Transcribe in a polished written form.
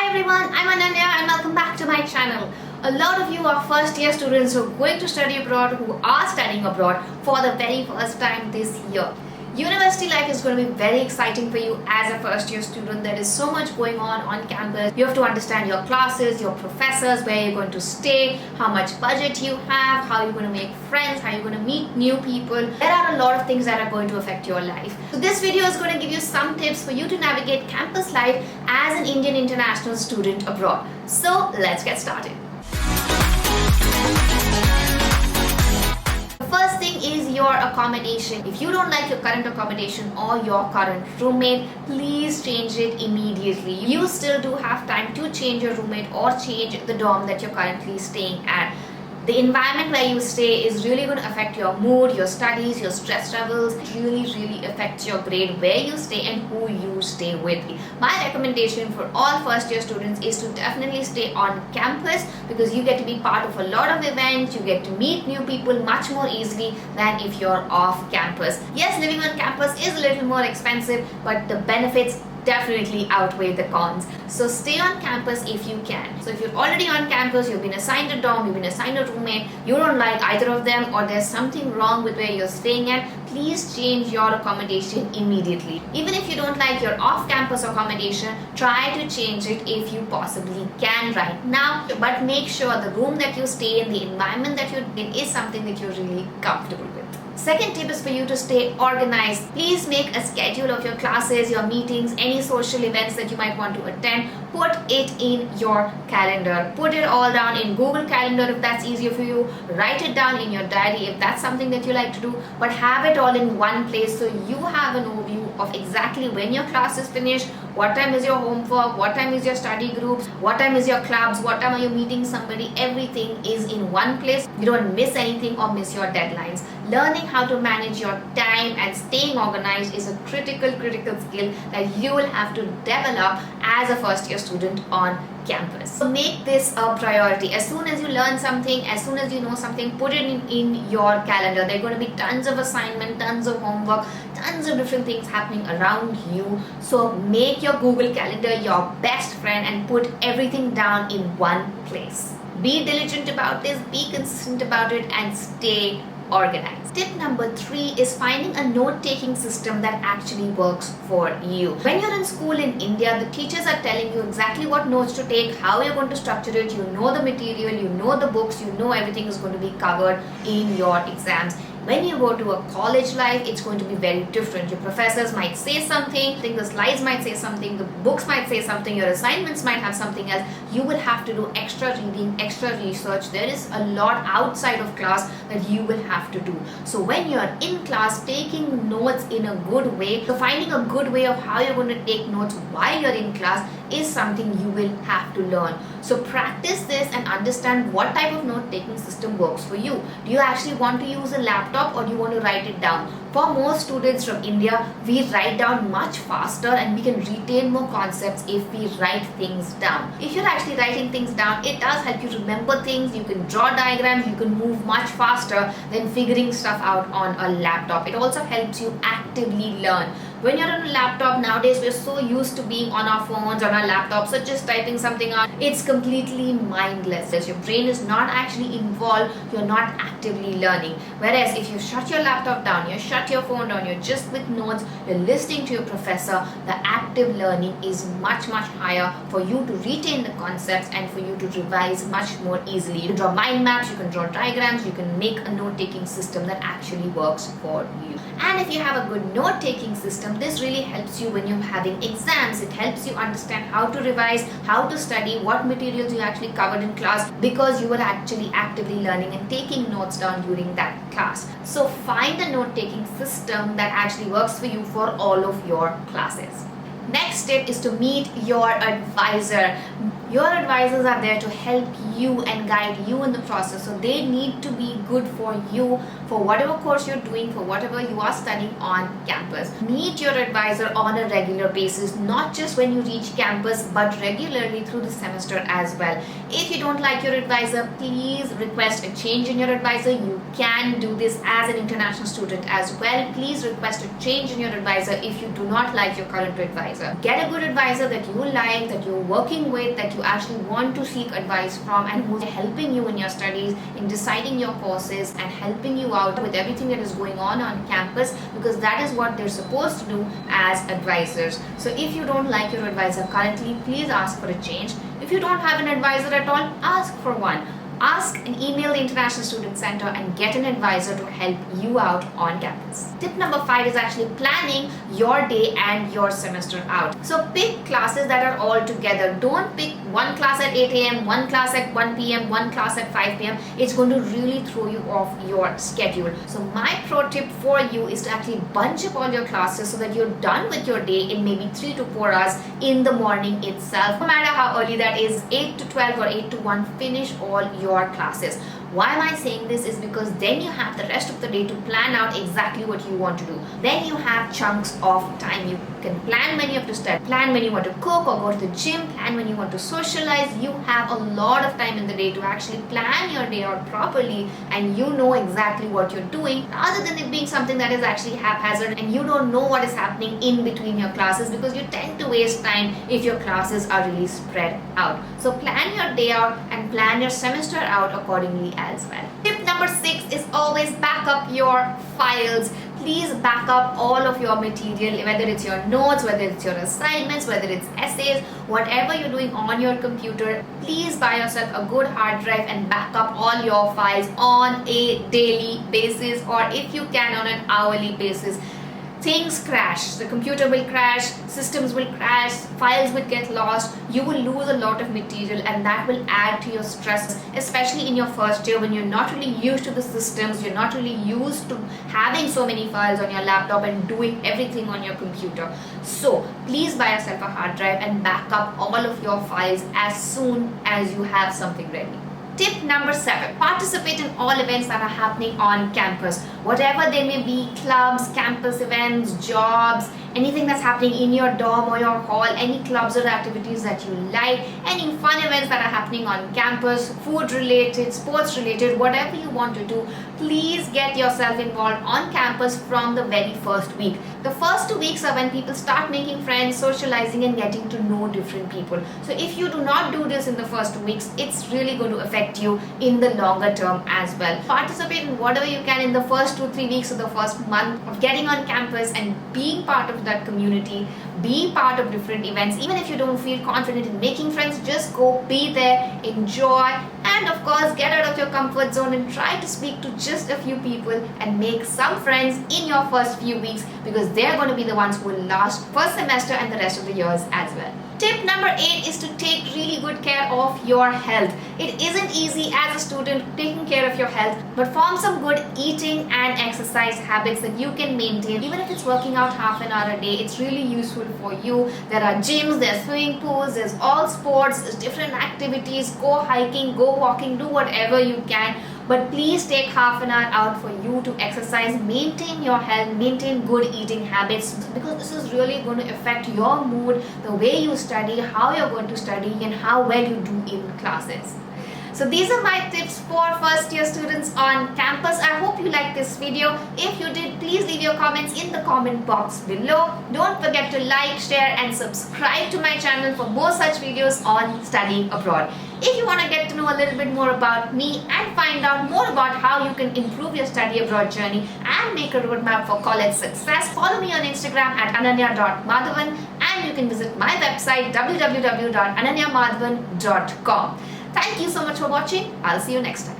everyone, I'm Ananya and welcome back to my channel. A lot of you are first year students who are going to study abroad, who are studying abroad for the very first time this year. University life is going to be very exciting for you as a first year student. There is so much going on campus. You have to understand your classes, your professors, where you're going to stay, how much budget you have, how you're going to make friends, how you're going to meet new people. There are a lot of things that are going to affect your life. So this video is going to give you some tips for you to navigate campus life as an Indian international student abroad. So let's get started. First thing is your accommodation. If you don't like your current accommodation or your current roommate, please change it immediately. You still do have time to change your roommate or change the dorm that you're currently staying at. The environment where you stay is really going to affect your mood, your studies, your stress levels. It really affects your grade, where you stay and who you stay with. My recommendation for all first year students is to definitely stay on campus, because you get to be part of a lot of events, you get to meet new people much more easily than if you're off campus. Yes, living on campus is a little more expensive, but the benefits definitely outweigh the cons. So stay on campus if you can. So if you're already on campus, you've been assigned a dorm, you've been assigned a roommate, you don't like either of them, or there's something wrong with where you're staying at, please change your accommodation immediately. Even if you don't like your off-campus accommodation, try to change it if you possibly can right now. But make sure the room that you stay in, the environment that you're in, is something that you're really comfortable with. Second tip is for you to stay organized. Please make a schedule of your classes, your meetings, any social events that you might want to attend. Put it in your calendar. Put it all down in Google Calendar if that's easier for you. Write it down in your diary if that's something that you like to do. But have it all in one place so you have an overview of exactly when your class is finished, what time is your homework, what time is your study groups, what time is your clubs, what time are you meeting somebody. Everything is in one place. You don't miss anything or miss your deadlines. Learning how to manage your time and staying organized is a critical skill that you will have to develop as a first year student on campus. So make this a priority. As soon as you learn something, as soon as you know something, put it in your calendar. There are going to be tons of assignment, tons of homework, tons of different things happening around you. So make your Google Calendar your best friend and put everything down in one place. Be diligent about this, be consistent about it, and stay organized. Tip number 3 is finding a note-taking system that actually works for you. When you're in school in India, the teachers are telling you exactly what notes to take, how you're going to structure it, you know the material, you know the books, you know everything is going to be covered in your exams. When you go to a college life, it's going to be very different. Your professors might say something, the slides might say something, the books might say something, your assignments might have something else. You will have to do extra reading, extra research. There is a lot outside of class that you will have to do. So when you're in class, taking notes in a good way, so finding a good way of how you're going to take notes while you're in class is something you will have to learn. So practice this and understand what type of note-taking system works for you. Do you actually want to use a laptop, or do you want to write it down? For most students from India, we write down much faster and we can retain more concepts if we write things down. If you're actually writing things down, it does help you remember things. You can draw diagrams, you can move much faster than figuring stuff out on a laptop. It also helps you actively learn. When you're on a laptop nowadays, we're so used to being on our phones, on our laptops, so just typing something out, it's completely mindless. As your brain is not actually involved, you're not actively learning. Whereas if you shut your laptop down, you shut your phone down, you're just with notes, you're listening to your professor, the active learning is much higher for you to retain the concepts and for you to revise much more easily. You can draw mind maps, you can draw diagrams, you can make a note-taking system that actually works for you. And if you have a good note-taking system, this really helps you when you're having exams. It helps you understand how to revise, how to study, what materials you actually covered in class, because you were actually actively learning and taking notes down during that class. So find a note-taking system that actually works for you for all of your classes. Next step is to meet your advisor. Your advisors are there to help you and guide you in the process. So they need to be good for you, for whatever course you're doing, for whatever you are studying on campus. Meet your advisor on a regular basis, not just when you reach campus, but regularly through the semester as well. If you don't like your advisor, please request a change in your advisor. You can do this as an international student as well. Please request a change in your advisor if you do not like your current advisor. Get a good advisor that you like, that you're working with, that you actually want to seek advice from, and who's helping you in your studies, in deciding your courses and helping you out with everything that is going on campus, because that is what they're supposed to do as advisors. So if you don't like your advisor currently, please ask for a change. If you don't have an advisor at all, ask for one. Ask and email the International Student Center and get an advisor to help you out on campus. Tip number 5 is actually planning your day and your semester out. So pick classes that are all together. Don't pick one class at 8 a.m., one class at 1 p.m., one class at 5 p.m. It's going to really throw you off your schedule. So my pro tip for you is to actually bunch up all your classes so that you're done with your day in maybe 3 to 4 hours in the morning itself. No matter how early that is, 8 to 12 or 8 to 1, finish all your classes. Why am I saying this? Is because then you have the rest of the day to plan out exactly what you want to do. Then you have chunks of time. You can plan when you have to study, plan when you want to cook or go to the gym, plan when you want to socialize. You have a lot of time in the day to actually plan your day out properly, and you know exactly what you're doing, rather than it being something that is actually haphazard and you don't know what is happening in between your classes, because you tend to waste time if your classes are really spread out. So plan your day out and plan your semester out accordingly as well. Tip number 6 is always back up your files. Please back up all of your material, whether it's your notes, whether it's your assignments, whether it's essays, whatever you're doing on your computer. Please buy yourself a good hard drive and back up all your files on a daily basis, or if you can on an hourly basis. Things crash, the computer will crash, systems will crash, files will get lost, you will lose a lot of material, and that will add to your stress, especially in your first year when you're not really used to the systems, you're not really used to having so many files on your laptop and doing everything on your computer. So please buy yourself a hard drive and back up all of your files as soon as you have something ready. Tip number 7, participate in all events that are happening on campus. Whatever they may be, clubs, campus events, jobs, anything that's happening in your dorm or your hall, any clubs or activities that you like, any fun events that are happening on campus, food related, sports related, whatever you want to do, please get yourself involved on campus from the very first week. The first 2 weeks are when people start making friends, socializing and getting to know different people. So if you do not do this in the first 2 weeks, it's really going to affect you in the longer term as well. Participate in whatever you can in the first 2-3 weeks of the first month of getting on campus and being part of that community. Be part of different events. Even if you don't feel confident in making friends, just go, be there, enjoy, and of course get out of your comfort zone and try to speak to just a few people and make some friends in your first few weeks, because they're going to be the ones who will last first semester and the rest of the years as well. Tip number 8 is to take really good care of your health. It isn't easy as a student taking care of your health, but form some good eating and exercise habits that you can maintain. Even if it's working out half an hour a day, it's really useful for you. There are gyms, there's swimming pools, there's all sports, there's different activities. Go hiking, go walking, do whatever you can. But please take half an hour out for you to exercise, maintain your health, maintain good eating habits, because this is really going to affect your mood, the way you study, how you're going to study, and how well you do in classes. So these are my tips for first year students on campus. I hope you liked this video. If you did, please leave your comments in the comment box below. Don't forget to like, share and subscribe to my channel for more such videos on studying abroad. If you want to get to know a little bit more about me and find out more about how you can improve your study abroad journey and make a roadmap for college success, follow me on Instagram at ananya.madhavan, and you can visit my website www.ananyamadhavan.com. Thank you so much for watching. I'll see you next time.